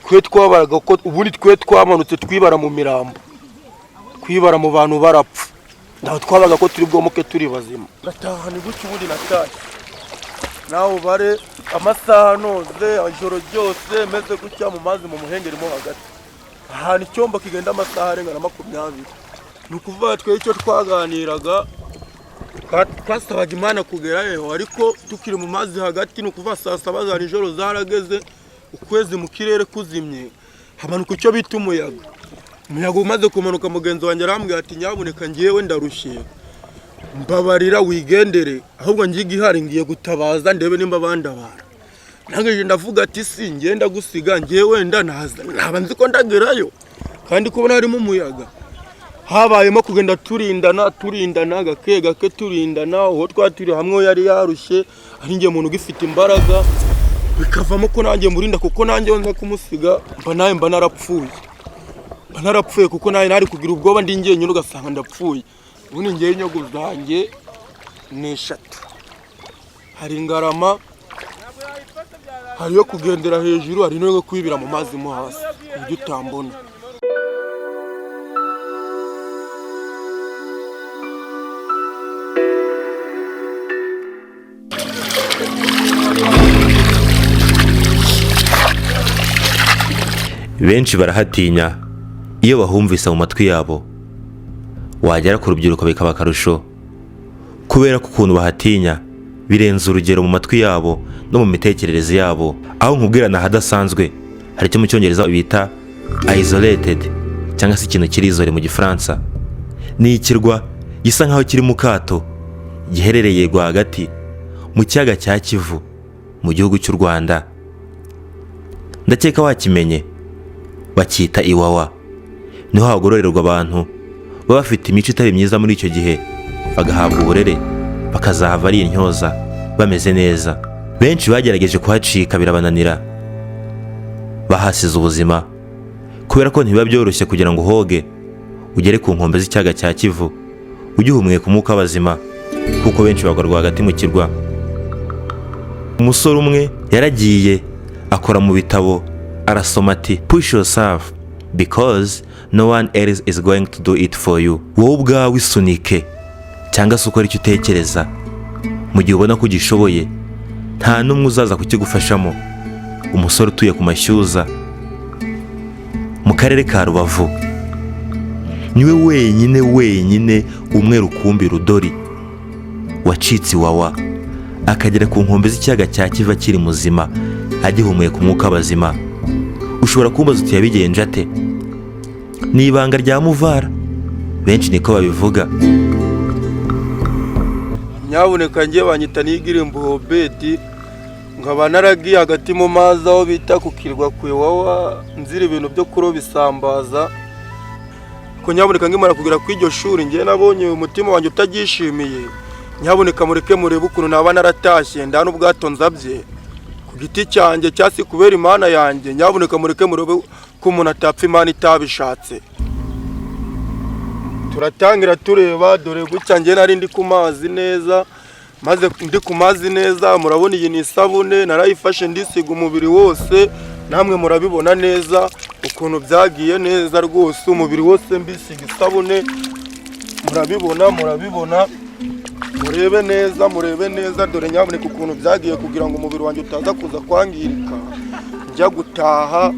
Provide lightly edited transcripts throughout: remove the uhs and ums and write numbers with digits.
twe twabaraga ko ubundi twe twamanutse twibara mu mirambo, kwibara mu bantu barapfa, ndaho twabaga ko turi bwomuke turi bazima. Ndataha ni gutyo ubundi nataye naho bare amasaha noze ijoro ryose meze gutya mu mazi mu muhengeri mo hagati, ahantu icyomba kigenda amasaha arenga na 20. Nukuvuga twe icyo twaganiraga twasabaga Imana kugerayo, ariko tukiri mu mazi hagati. Nukuvuga saa 7 za nijoro zarageze, ukwezi mu kirere kuzimye, hamanuka icyo bita umuyaga. Umuyaga umaze kumanuka, mugenzi wanjye arambwira ati nyaboneka ngiyewe ndarushye, mbabarira wigendere, ahubwo ngiye gihari ngiye gutabaza ndebe nimba bandabara. Nange ndavuga ati si ngenda gusiga ngiye wenda naba nzi ko ndagerayo, kandi kubona harimo umuyaga. Habayemo kugenda turindana gake gake turindana, uwo twaturi hamwe yari yarushye, ari ngiye umuntu ugifite imbaraga, bikavamo ko nanjye murinda, kuko nanjye nza kumusiga mba narapfuye, kuko naye nari kugira ubwoba ndi ngiye nyine ugasanga ndapfuye. Ubundi ngiye inyogo zanjye ni 3, hari ingarama, hariyo kugendera hejuru, hari no kwibira mu mazi mo hasi ibyo utambona. Benshi barahatinya iyo bahumvisa mu matwi yabo, wagera ku rubyiruko bikaba akarusho, kubera ko ukuntu bahatinya birenze urugero mu matwi yabo no mu mitekerereze yabo. Aho nkubwira Nahadasanzwe, hari cyo mu cyongereza bita isolated, cyangwa se ikintu kiri izole mu gifaransa. Ni ikirwa gisa nkaho kiri mu kato, giherereye rwagati mu kiyaga cya Kivu mu gihugu cy'u Rwanda. Ndakeka wakimenye, bakita iwawa. Niho hagororerwa abantu baba bafite imico itari myiza muri icyo gihe, bagahabwa uburere, bakazahava ari intyoza bameze neza. Benshi bagerageje kuhacika birabananira, bahasize ubuzima, kubera ko ntibiba byoroshye kugira ngo uhoge ugere ku nkombe z'ikiyaga cya Kivu ugihumeka umwuka w'abazima, kuko benshi bagwa rwagati mu kirwa. Umusore umwe yaragiye akora mu bitabo arasoma ati push yourself because no one else is going to do it for you. Wowe ubwawe isunike, cyangwa se ukora icyo utekereza. Mu gihe ubona ko ugishoboye, nta n'umwe uzaza kukigufashamo. Umusore utuye ku Mashyuza mu karere ka Rubavu niwe wenyine umwe rukumbi rudori wacitse iwawa, akagera ku nkombe z'ikiyaga cya Kivu akiri muzima, agihumeka umwuka w'abazima. Ushobora kumbaza uti yabigenje ate? Ni ibanga rya Muvara, benshi niko babivuga. Nyaboneka ngiye banyita nigire mbuhobeti, nkaba naragiye hagati mu mazi aho bita kukirwa ku iwawa, nzira ibintu byo kuroba isambaza. Ko nyaboneka ngimara kugira ku iryo shuri, ngiye nabonye umutima wanjye utagishimiye. Nyaboneka mureke murebe ukuntu naba naratashye ndana ubwato nzabye ku giti cyanjye cyasi kubera Imana yanjye. Nyaboneka mureke murebe ko umuntu atapfa Imana itabishatse. Turatangira tureba, dore gutya ngiye nari ndi ku mazi neza, maze ndi ku mazi neza. Murabona iyi ni isabune narayifashe ndisiga umubiri wose, namwe murabibona neza ukuntu byagiye neza rwose, umubiri wose mbisiga isabune. Murabibona murebe neza, dore nyaboneka ukuntu byagiye, kugira ngo umubiri wanjye utaza kuza kwangirika. Njya gutaha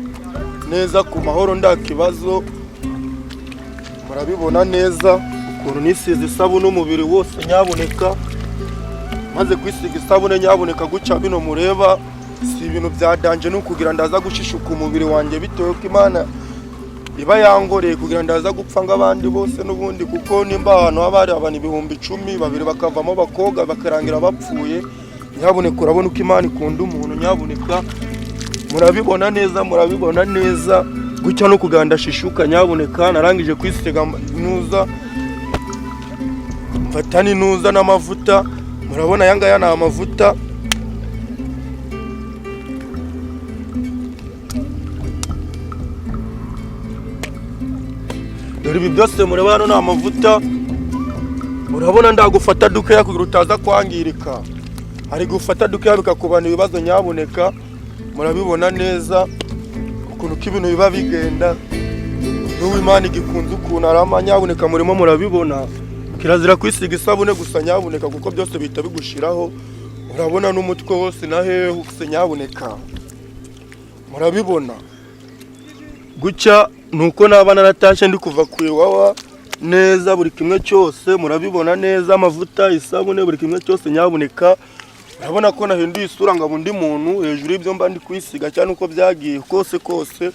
neza ku mahoro nda kibazo. Murabibona neza ukuntu nisize isabune umubiri wose nyaboneka, maze kwisiga isabune nyaboneka guca bino mureba, si ibintu byadanje no kugira ndaza gushishuka umubiri wanjye, bitewe ko Imana iba yangoreye kugira ndaza gupfa ng'abandi bose n'ubundi, kuko nimba ahantu haba hari abantu 10,000 babiri bakavamo bakoga bakarangira bapfuye. Nyaboneka urabona uko Imana ikunda umuntu. Nyaboneka murabibona neza gucya no kuganda shishuka. Nyaboneka narangije kwisiga inuza, mfatani inuza n'amavuta. Murabona yangaya na amavuta, dore ibi byose mureba hano ni amavuta. Murabona ndagufata dukeya kugira utaza kwangirika, ari gufata dukeya bikakubana ibibazo. Nyaboneka murabibona neza ukuntu uko ibintu biba bigenda n'ubu Imana igikunze ukuntu arama nyabuneka murimo murabibona kirazira kwisiga isabune gusa nyabuneka kuko byose bihita bigushiraho urabona n'umutwe wose na hehe ufise nyabuneka murabibona gucya nuko naba naratashe ndi kuva ku iwawa neza buri kimwe cyose murabibona neza amavuta isabune buri kimwe cyose nyabuneka urabona ko nahinduye isura ngo undi muntu hejuru y'ibyo mba ndi kwisiga cyane uko byagiye kose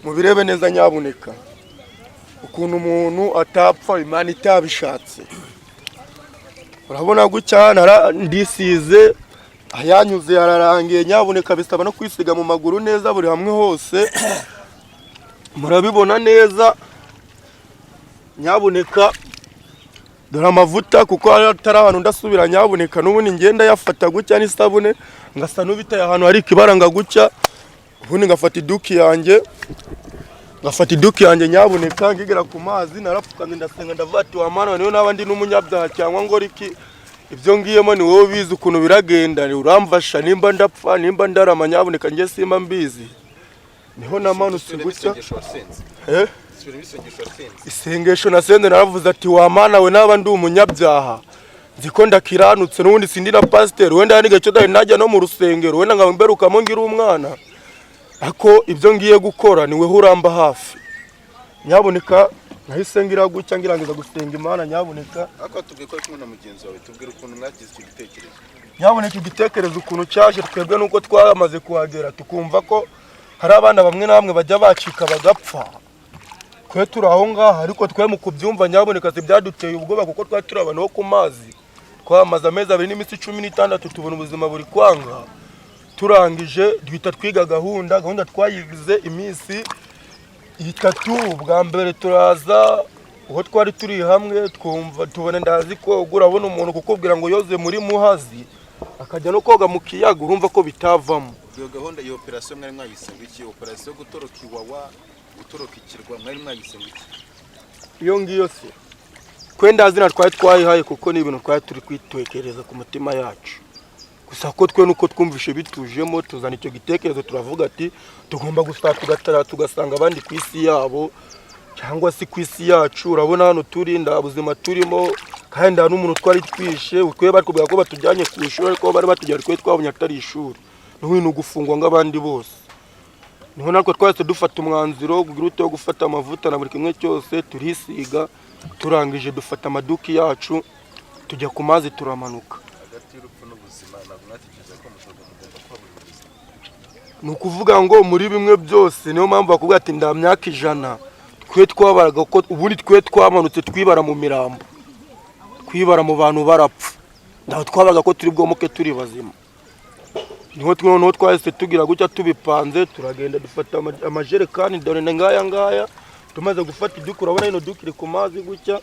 mubirebe neza nyabuneka ukuntu umuntu atapfa Imana itabishatse urabona gucya ndisize ayanyuze yararangiye nyabuneka bisaba no kwisiga mu maguru neza buri hamwe hose murabibona neza nyabuneka dore amavuta kuko atari ahantu ndasubira nyabuneka n'ubundi ngenda yafata gucya n'isabune ngasa n'ubitaye ahantu hari ikibaranga gucya ubundi ngafata iduki yanjye nyabuneka ngigera ku mazi narapfukamye ndasenga ndavati wa Mana niyo nabandi n'umunyabyaha cyangwa ngo riki ibyo ngiyemo ni wowe bizi ukuntu biragenda uramfasha nimba ndapfa nimba ndarama nyabuneka nge simba mbizi niho namanutse gucya isengesho nasenze naravuze ati wa Mana we naba ndi umunyabyaha nziko ndakiranutse n'ubundi sindi na pasteur wenda yanige cyo dali najya no mu rusengero wenda ngaba mberukamo ngira umwana ako ibyo ngiye gukora niwe uramba hafi nyabuneka nahise ngira gucya ngirangiza gusenga Imana nyabuneka ako tubwiye ko kumwe na mugenzi wawe tubwira ukuntu mwagize icyo gitekerezo nyabuneka igitekerezo ukuntu cyaje twebwe nuko twamaze kuhagera tukumva ko hari abana bamwe na bamwe bajya bacika bagapfa kwe turi aho ngaha ariko twe mu kubyumva nyabuneka se byaduteye ubwoba kuko twari turi abantu bo ku mazi twamaze amezi 2 n'iminsi 16 tubona ubuzima buri kwanga turangije duhita twiga gahunda twayigize iminsi 3 bwa mbere turaza uho twari turi hamwe twumva tubona ndazi ko urabona umuntu kukubwira ngo yoze muri muhazi akajya no koga mu kiyaga urumva ko bitavamo iyo gahunda iyo operation mwari mwayisenga iki operation gutoroka iwawa gutoroka ikirwa mwari mwayisenga iki iyo ngiyo se kwenda zina twari twayihaye kuko ni ibintu twari turi kwitwekereza ku mutima yacu gusa ko twe nuko twumvishe bitujemo tuzana icyo gitekerezo turavuga ati tugomba gusata tugatara tugasanga abandi ku isi yabo cyangwa si ku isi yacu urabona hano turi ndabuzima turimo kandi nta n'umuntu twari twishe utwe bari kubwira ko batujyanye ku ishuri ariko bari batujyanye twe twabonye atari ishuri n'ubu gufungwa nk'abandi bose niho natwe twahise dufata umwanzuro guruto yo gufata amavuta na buri kimwe cyose turisiga turangije dufata amaduki yacu tujya ku mazi turamanuka hagati y'urupfu n'ubuzima ntabwo mwatekereza ko mushobora kugomba kwaburiza nukuvuga ngo muri bimwe byose niyo mpamvu bakubwira ati nda myaka 100 twe twabaraga ko ubundi twe twamanutse twibara mu mirambo twibara mu bantu barapfa ndaho twabaga ko turi bwomoke turi bazima niho twahise tugira gucya tubipanze turagenda dufata amajerekani dore ngaya tumaze gufata iduka urabona ino dukire ku mazi gucya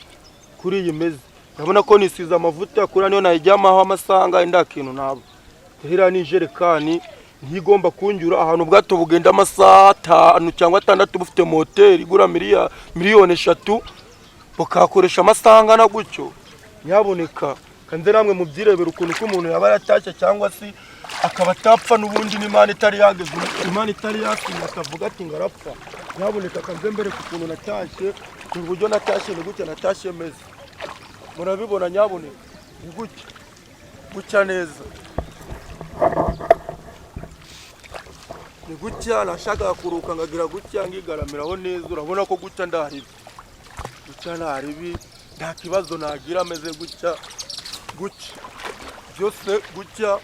kuri iyi meze urabona ko nisiza amavuta kuri niyo najyamaho amasanga indakintu nabo hira ni jerekani ntigomba kunjura ahantu bwato bugenda amasaha 5 cyangwa 6 bufite moteri igura miliyoni 3 bukakoresha amasanga na gucyo nyaboneka kandi namwe mubyirebera ukuntu ko umuntu yaba yatashye cyangwa si akaba atapfa n'ubundi n'Imana itari yageze Imana itari yasinye akavuga ati ngarapfa nyaboneka kanze mbere ku kuntu natashye uburyo natashye n'ugutya natashye meze murabibona nyaboneka gucya neza ni gucya nashaka kuruka ngagira gucya ngigaramiraho neza urabona ko gucya ndaharibi gucya naharibi nta kibazo nagira ameze gucya byose gucya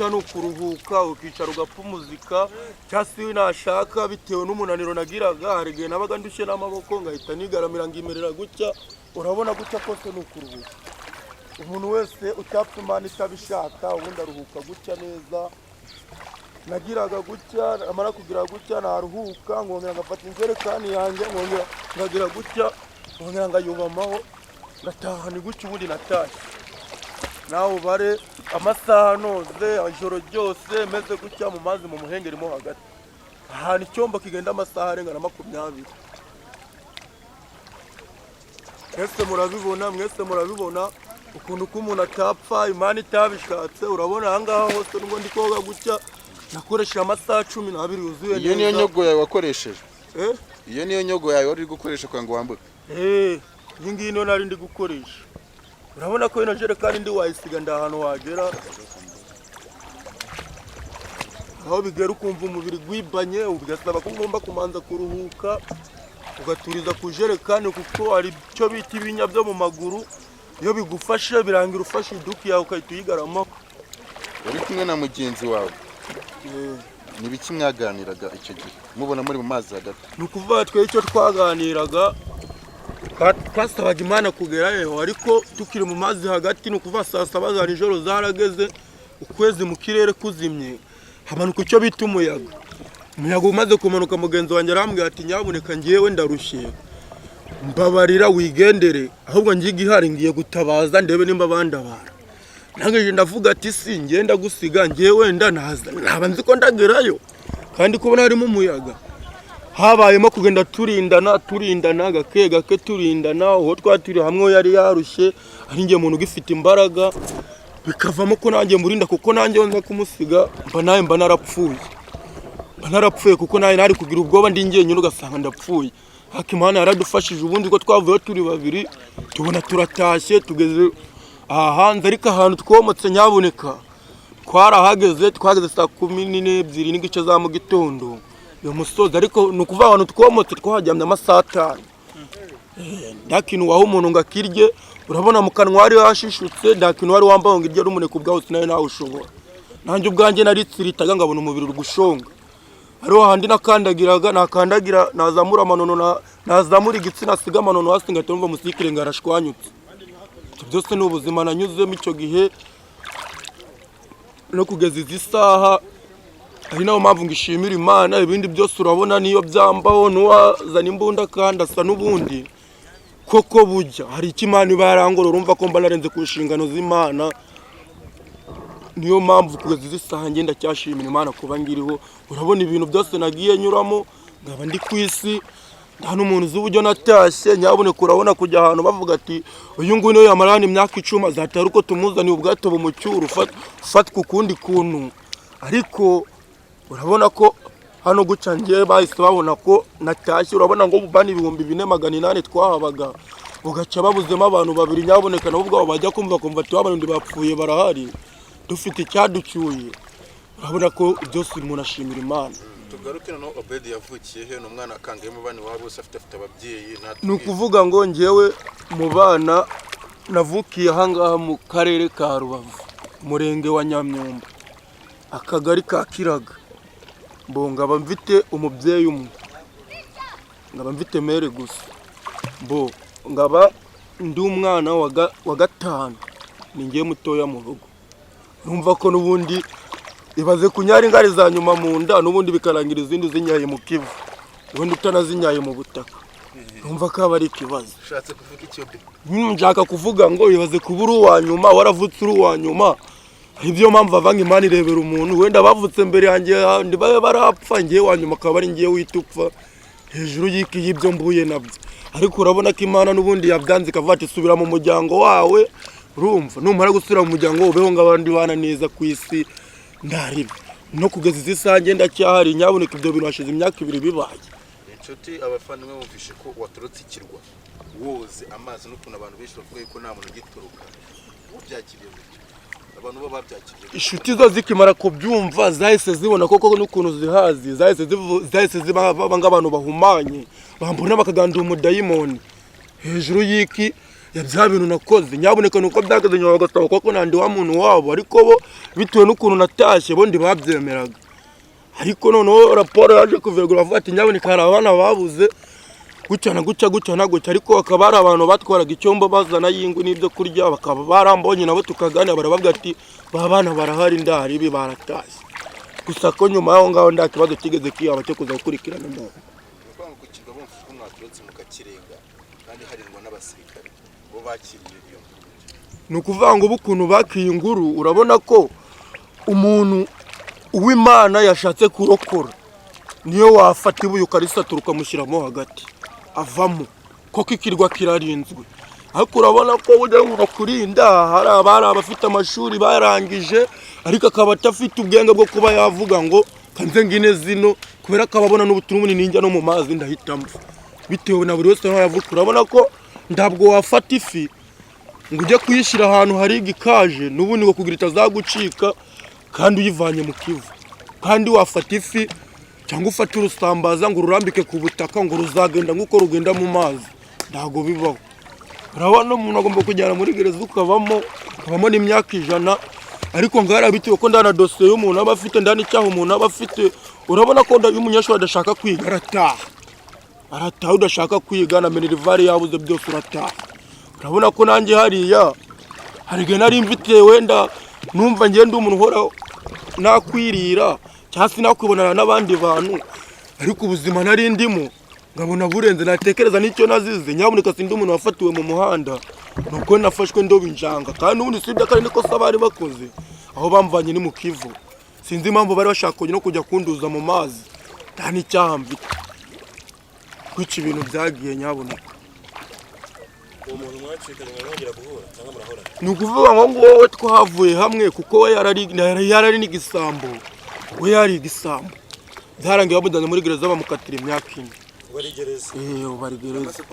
no kuruhuka ukicara ugapfumuzika cyasi nashaka bitewe n'umunaniro nagiraga harigihe nabaga ndushe n'amaboko ngahita nigaramira ngimerera gucya urabona gucya kose no kuruhuka umuntu wese utapfa Imana itabishaka ubundi aruhuka gucya neza nagiraga gucya amara kugira gucya naruhuka ngongera ngafata injerekani yanjye ngongera ngagira gucya ngongera ngayubamaho ngataha ni gucya ubundi natashye nawe bare amasaha noze ijoro ryose meze gucya mu mazi mu muhengeri mo hagati ahantu icyombo kigenda amasaha arenga na 20 mwese murabibona ukuntu ko umuntu atapfa Imana itabishatse urabona ahangaha hose ngo ndi koga gucya nakoresheje amasaha 12 yuzuye neza. Iyo niyo nyogo yawe wakoresheje? Eh? Iyo niyo nyogo yawe wari gukoresha kwa ngo wambuke? Iyi ngiyi niyo nari ndi gukoresha. Urabona ko ino jerekani ndi wayisiga ndahantu wagera. Aho bigera ukumva umubiri gwibanye, ugasaba ko ngomba kumanza kuruhuka, ugaturiza ku jerekani kuko ari cyo bita ibinya byo mu maguru. Iyo bigufashe birangira ufashe iduki yawe ukahita uyigaramo. Uri kumwe na mugenzi wawe? Ni biki mwaganiraga icyo gihe mubona muri mu mazi hagati? Nukuvuga twe icyo twaganiraga twasabaga Imana kugerayo, ariko tukiri mu mazi hagati nukuvuga saa 7 za nijoro zarageze, ukwezi mu kirere kuzimye, hamanuka icyo bita umuyaga. Umuyaga umaze kumanuka, mugenzi wanjye arambwira ati nyabuneka ngiyewe ndarushye, mbabarira wigendere, ahubwo ngiye gihari ngiye gutabaza ndebe nimba bandabara. Nangeje ndavuga ati si ngenda gusiga ngiyewe nda naza, naba nzi ko ndagerayo kandi kubona harimo umuyaga. Habayemo kugenda turindana gake gake turindana, uwo twaturi hamwe yari yarushye, ari ngiye umuntu ugifite imbaraga, bikavamo ko nanjye murinda kuko nanjye nza kumusiga mba narapfuye kuko naye nari kugira ubwoba ndi ngiye nyine ugasanga ndapfuye. Hakimana yaradufashije, ubundi ko twavuye turi babiri tubona turatashye tugeze hanze, ariko ahantu twomotse nyabuneka twahageze saa 12 n'igice za mu gitondo yo musozi, ariko nukuvuga abantu twomotse twahajyamye amasaha 5. Ndakintu waho umuntu ngakirye, urabona mu kanwa ari hashishutse, ndakintu wari wambaye ngo iryo rumuneka ubwaho sinayo nawe ushobora. Nanjye ubwanjye naritsiritaga ngabona umubiri gushonga. Ariho handi nakandagiraga, nakandagira nazamura amanono, nazamura igitsina siga amanono hasi ngatumva musikire ngarashwanyutse. Byose n'ubuzima nanyuzemo icyo gihe no kugeza izi saha, ari naho mpamvu ngishimira Imana. Ibindi byose urabona niyo byambaho nuwazana imbunda kandi asa n'ubundi koko bujya hari ikimana ibarangoro, urumva ko mba narenze ku nshingano z'Imana. Niyo mpamvu kugeza izi saha ngenda cyashimira Imana kuba ngiriho. Urabona ibintu byose nagiye nyuramo, ngaba ndi ku isi, nta n'umuntu uzi uburyo natashye. Nyabuneka urabona kujya ahantu bavuga ati uyu nguyu niyo yamarana imyaka 10 azatera uko tumuzaniye ubwato bumucyura ufatwa ukundi kuntu. Ariko urabona ko hano guca ngiye bahise babona ko natashye. Urabona ngo bubani 4,800 twahabaga, ugaca babuzemo abantu babiri. Nyabuneka nabo ubwo bajya kumva ati abantu bapfuye barahari dufite icyaducyuye. Urabona ko byose umuntu ashimira Imana. Tugaruke no Obedi yavukiye he, n'umwana akangaye mu bana wabo afite ababyeyi natwe? Nukuvuga ngo ngiyewe mu bana navukiye ahangaha mu karere ka Rubavu, umurenge wa Nyamyumba, akagari ka Kiraga. Ngaba mfite umubyeyi umwe, ngaba mfite mere gusa. Ngaba ndi umwana wa gatanu, ningiye mutoya mu rugo. Numva ko nubundi ibaze kunyara ingari za nyuma mu nda, nubundi bikarangira izindi zinyaye mu kivu, ubundi utanazinyaye mu butaka. Numva ko aba ari ikibazo. Ushatse kuvuga icyo? Nshaka kuvuga ngo ibaze kubura uwa nyuma, waravutse uri uwa nyuma. Ibyo mpamvu avanga Imana irebera umuntu, wenda bavutse mbere yanjye ndibaye barapfa, ngiye wa nyuma akaba ari ngiye witupfa hejuru y'ibyo mbuye nabyo. Ariko urabona ko Imana nubundi yabyanze ikavuga ati subira mu muryango wawe. Urumva numara gusubira mu muryango ubeho ngabandi bana neza ku isi ndaribe. No kugeza izi sange ndacyahari. Nyabuneka ibyo bintu hashize imyaka 2 bibaye. Inshuti abafana bumvishe ko waturutse ikirwa woze amazi n'ukuntu abantu benshi bavuga ko nta muntu ugituruka. Byakiriye abantu bo babyakiriye. Inshuti zo zikimara kubyumva zahise zibona koko n'ukuntu zihazi, zahise ziba ng'abantu bahumanye, bambona bakaganda umudayimoni hejuru y'iki ya bya bintu nakoze. Nyabuneka nuko byageze nyuma bagataba koko nandi wa muntu wabo, ariko bo bitewe n'ukuntu natashye bo ndi babyemeraga. Ariko noneho raporo yaje kuvegura avuga ati nyabuneka hari abana babuze gucana guca, ariko akaba ari abantu batwaraga icyombo bazana y'ingwe n'ibyo kurya, bakaba barambonye nabo tukaganira, barabavuga ati ba bana barahari ndahari ibi baratashye. Gusa ko nyuma yaho ngaho nda kibazo kigeze kiyaba cyo kuza gukurikirana umuntu. Kwanga kukirwa bumva ko mwaturutse mukakirenga kandi harindwa n'abasirikare bo bakiriye iyo. Nukuvuga ngo ubukuntu bakiye inkuru, urabona ko umuntu uw'Imana yashatse kurokora niyo wafata ibuye ukarisatura ukamushyiramo hagati avamo, koko ikirwa kirarinzwe. Ariko urabona ko ujya kurinda hari abafite amashuri barangije, ariko akaba atafite ubwenge bwo kuba yavuga ngo kanze ngine zino kubera ko ababona n'ubutumwa ninjya no mu mazi ndahitamo bitewe na buri wese aho yavuka. Urabona ko ntabwo wafata ifi ngo ujye kuyishyira ahantu hari igikaje n'ubundi ngo kugira itazagucika kandi uyivanye mu kivu, kandi wafata ifi cyangwa ufata urusambaza ngo ururambike ku butaka ngo ruzagenda nk'uko rugenda mu mazi, ntabwo bibaho. Urabona umuntu agomba kujyana muri gereza ukabamo n'imyaka 100, ariko ngara bitewe ko ndana dosiye y'umuntu aba afite ndani cyaho umuntu aba afite. Urabona ko umunyeshuri adashaka kwiga arataha udashaka kwiga na minervari yabuze byose urataha. Urabona ko nanjye hariya harige nari mfite wenda numva ngende umuntu uhora nakwirira cyangwa nakwibonana n'abandi bantu, ariko ubuzima nari ndimo ngabona burenze natekereza n'icyo nazize. Nyaboneka sindi umuntu wafatiwe mu muhanda nuko nafashwe ndoba injanga, kandi ubundi sibyo kandi niko sabari bakoze aho bamvanye ni mu kivu. Sinzi impamvu bari bashaka no kujya kunduza mu mazi, ndani cyahambye kwica ibintu byagiye. Nyaboneka uwo muntu mwacikanye mwongera guhura cyangwa murahora? ni ukuvuga ngo wowe twahavuye hamwe kuko we yarari n'igisambo, we yari igisambo. Byarangiye bamujyanye muri gereza bamukatira imyaka 4. Wari gereza? Bari gereza.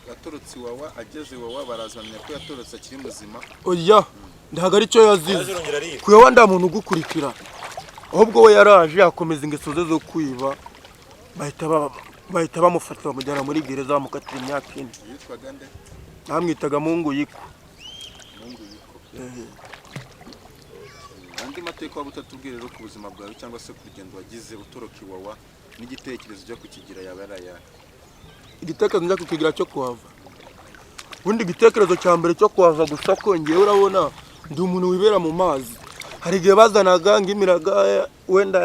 Yatorotse iwawa, ageze iwawa barazamenya ko yatorotse akiri muzima. Oya, ntabwo ari cyo yazize. Kuyawa nda muntu ugukurikira, ahubwo we yaraje akomeza ingeso ze zo kwiba, bahita bamufata bamujyana muri gereza bamukatira imyaka 4. Yitwaga nde? Namwitaga Mungu yiko. Andi mateka waba utatubwira rero ku buzima bwawe cyangwa se ku rugendo wagize utoroka iwawa n'igitekerezo cyo kukigira yaba yaraya? Igitekerezo njya kukigira cyo kuhava, ubundi igitekerezo cya mbere cyo kuhava gusa ko ngewe urabona ndi umuntu wibera mu mazi. Hari igihe bazanaga ngimiraga wenda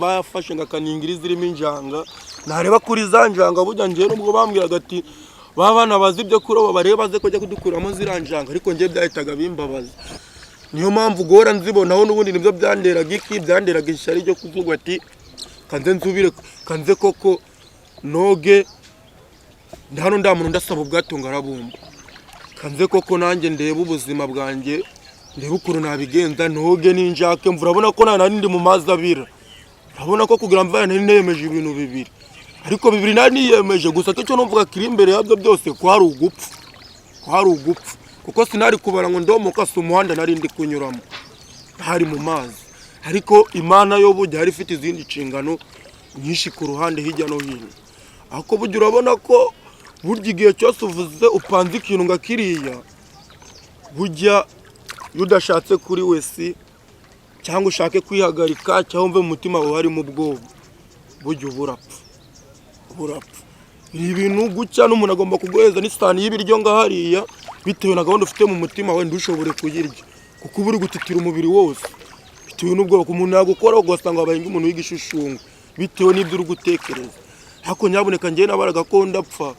bayafashe ngakaningira zirimo injanga, nareba kuri za njanga burya ngewe nubwo bambwiraga ati babana bazi ibyo kuroba bareba baze kujya kudukuramo ziranjanga, ariko ngewe byahitaga bimbabaza. Niyo mpamvu gora nzibonaho n'ubundi nibyo byanderaga byanderaga ishyari ryo kuvuga ati kanze nzubire, kanze koko noge ndano ndamuntu ndasaba ubwato ngarabumba, kanze koko nanjye ndeba ubuzima bwanjye, ndeba ukuntu nabigenza noge n'injake. Mvurabona ko nari ndi mu mazi abira, urabona ko kugira mvana nari nemeje ibintu bibiri, ariko bibiri nari niyemeje gusa cyo numvuga kiri imbere yabyo byose kwari ugupfa, kuko sinari kubara ngo ndomoka se umuhanda nari ndi kunyuramo hari mu mazi. Ariko Imana yo bujya hari ifite izindi nshingano nyinshi ku ruhande hirya no hino. Ako bujya urabona ko burya igihe cyose uvuze upanze ikintu ngakiriya, bujya udashatse kuri wese cyangwa ushake kwihagarika cyangwa umve mu mutima wawe harimo ubwoba, bujya burapfa. Ibintu gucya n'umuntu agomba kuguheza n'isahani y'ibiryo ngahariya bitewe na gahunda ufite mu mutima we ndushobore kuyirya, kuko uba uri gutitira umubiri wose bitewe n'ubwoba. Umuntu yagukora ugasanga abaye umuntu w'igishushushungu bitewe n'ibyo uri gutekereza. Ariko nyaboneka ngewe nabaraga ko ndapfa,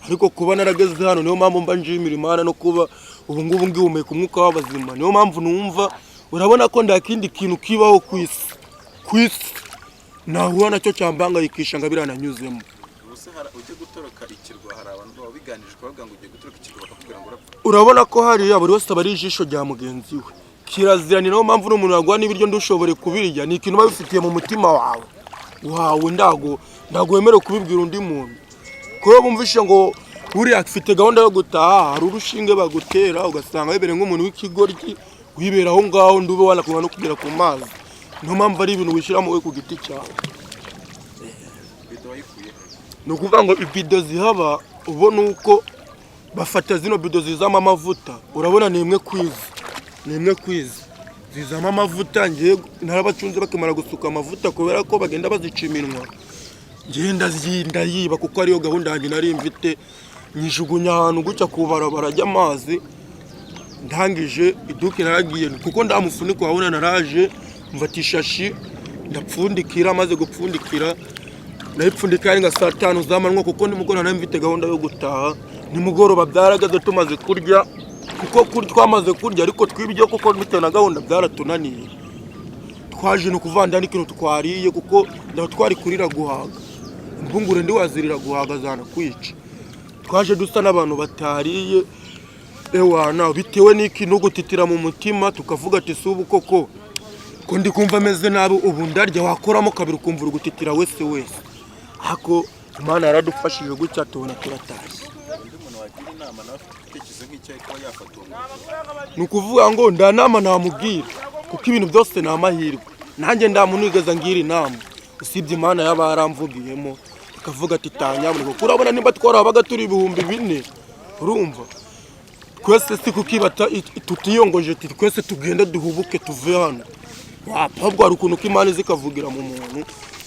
ariko kuba narageze hano niyo mpamvu mba njimira Imana no kuba ubu ngubu ngihumeka umwuka w'abazima. Niyo mpamvu numva urabona ko nda kindi kintu kibaho ku isi nahura nacyo cyambangayikisha ngo birananyuzemo. Ujye gutoroka ikirwa, hari abantu babiganije bavuga ngo ujye gutoroka ikirwa bakakubwira ngo urapfa. Urabona ko hariya buri wese aba ari ijisho rya mugenzi we, kirazira. Niyo mpamvu n'umuntu yagwa n'ibiryo ndushobore kubirya, ni ikintu babifitiye mu mutima wawe ndago wemerewe kubibwira undi muntu. Kuko bumvishe ngo uri afite gahunda yo gutaha, hari urushinge bagutera ugasanga wibere nk'umuntu w'ikigoryi wibera aho ngaho ndube wanakumva no kugera ku mazi. Niyo mpamvu ari ibintu wishyiramo we ku giti cyawe. Ni ukuvuga ngo ibido zihaba ubona uko bafata zino bido zizamo amavuta, urabona ni imwe kwizi zizamo amavuta. Ngiye narabacunze bakimara gusuka amavuta kubera ko bagenda bazica iminwa, ngenda yiba kuko ariyo gahunda yanjye nari mfite. Nyijugunya ahantu gucya ku barabara ry'amazi, ndangije iduke naragiye kuko ndamufuniko wabona naraje mfata ishashi ndapfundikira, maze gupfundikira nayipfundika ari nka saa 5 z'amanywa kuko nimugoroba nari mfite gahunda yo gutaha. Nimugoroba byaragaze tumaze kurya, kuko twamaze kurya ariko twibyo kuko bitewe na gahunda byaratunaniye. Twaje no kuvanda n'ikintu twariye kuko ndaho twari kurira guhaga, imbungure ndi wazirira guhaga zana kwica. Twaje dusa n'abantu batariye, ewana bitewe n'ikintu gutitira mu mutima tukavuga ati subu koko ko ndi kumva ameze nabi ubu ndarya wakoramo kabiri ukumva uri gutitira wese ako Imana yaradufashije gutya tubona turatashye. Ni ukuvuga ngo nda nama namubwira kuko ibintu byose ni amahirwe nanjye ndamunigeza ngira inama usibye Imana yabaramvugiyemo ikavuga ati tanyamuriko kurabona nimba twarabaga turi 4,000 urumva kwese si kukibata tutiyongoje twese tugenda duhubuke tuve hano wapabwa rukunuko Imana zikavugira mu muntu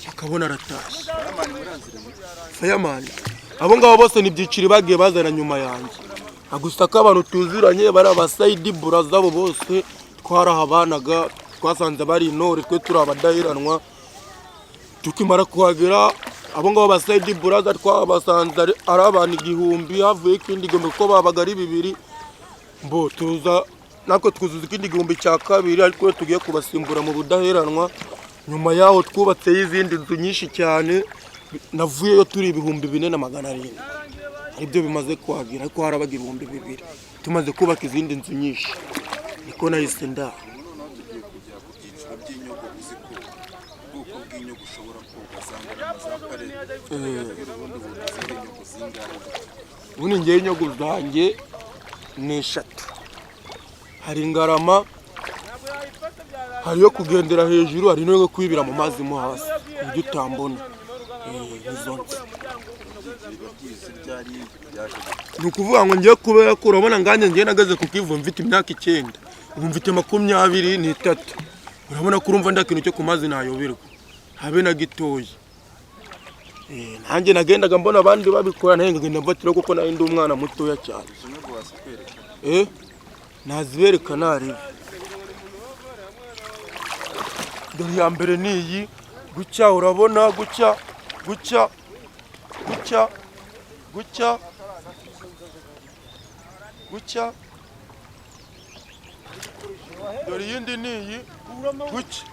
akabona aratashye. Fireman abo ngabo bose ni byiciri bagiye bazana nyuma yanjye agusaka abantu tuziranye bari abaside buraza abo bose twarahabanaga twasanze bari intore twe turi abadahiranwa tukimara kuhagera abo ngabo baside buraza twabasanze ari abantu 1,000 havuye ikindi gombe ko babaga ari 2 mbo tuza nako twuzuza ikindi 1,000 cya kabiri ariko tugiye kubasimbura mu budaheranwa nyuma yaho twubatse y'izindi nzu nyinshi cyane navuyeyo turi 4,400 aribyo bimaze kwagira ariko harabaga 2,000 tumaze kubaka izindi nzu nyinshi niko nahise nda ubundi ngewe inyogo zanjye ni 3 hari ingarama hariyo kugendera hejuru hari no kwibira mu mazi mo hasi ibyo utambona ni ukuvuga ngo ngiye kubera ko urabona nganje ngiye nagaze kukivu mfite imyaka 9 ubu mfite 23 urabona ko urumva ndakintu cyo ku mazi nayoberwa habe na gitoyi nanjye nagendaga mbona abandi babikora nahenga ngenda mvatira kuko nari ndi umwana mutoya cyane nazibereka nari dore ya mbere niyi gucya urabona gucya dore yindi niyi gucya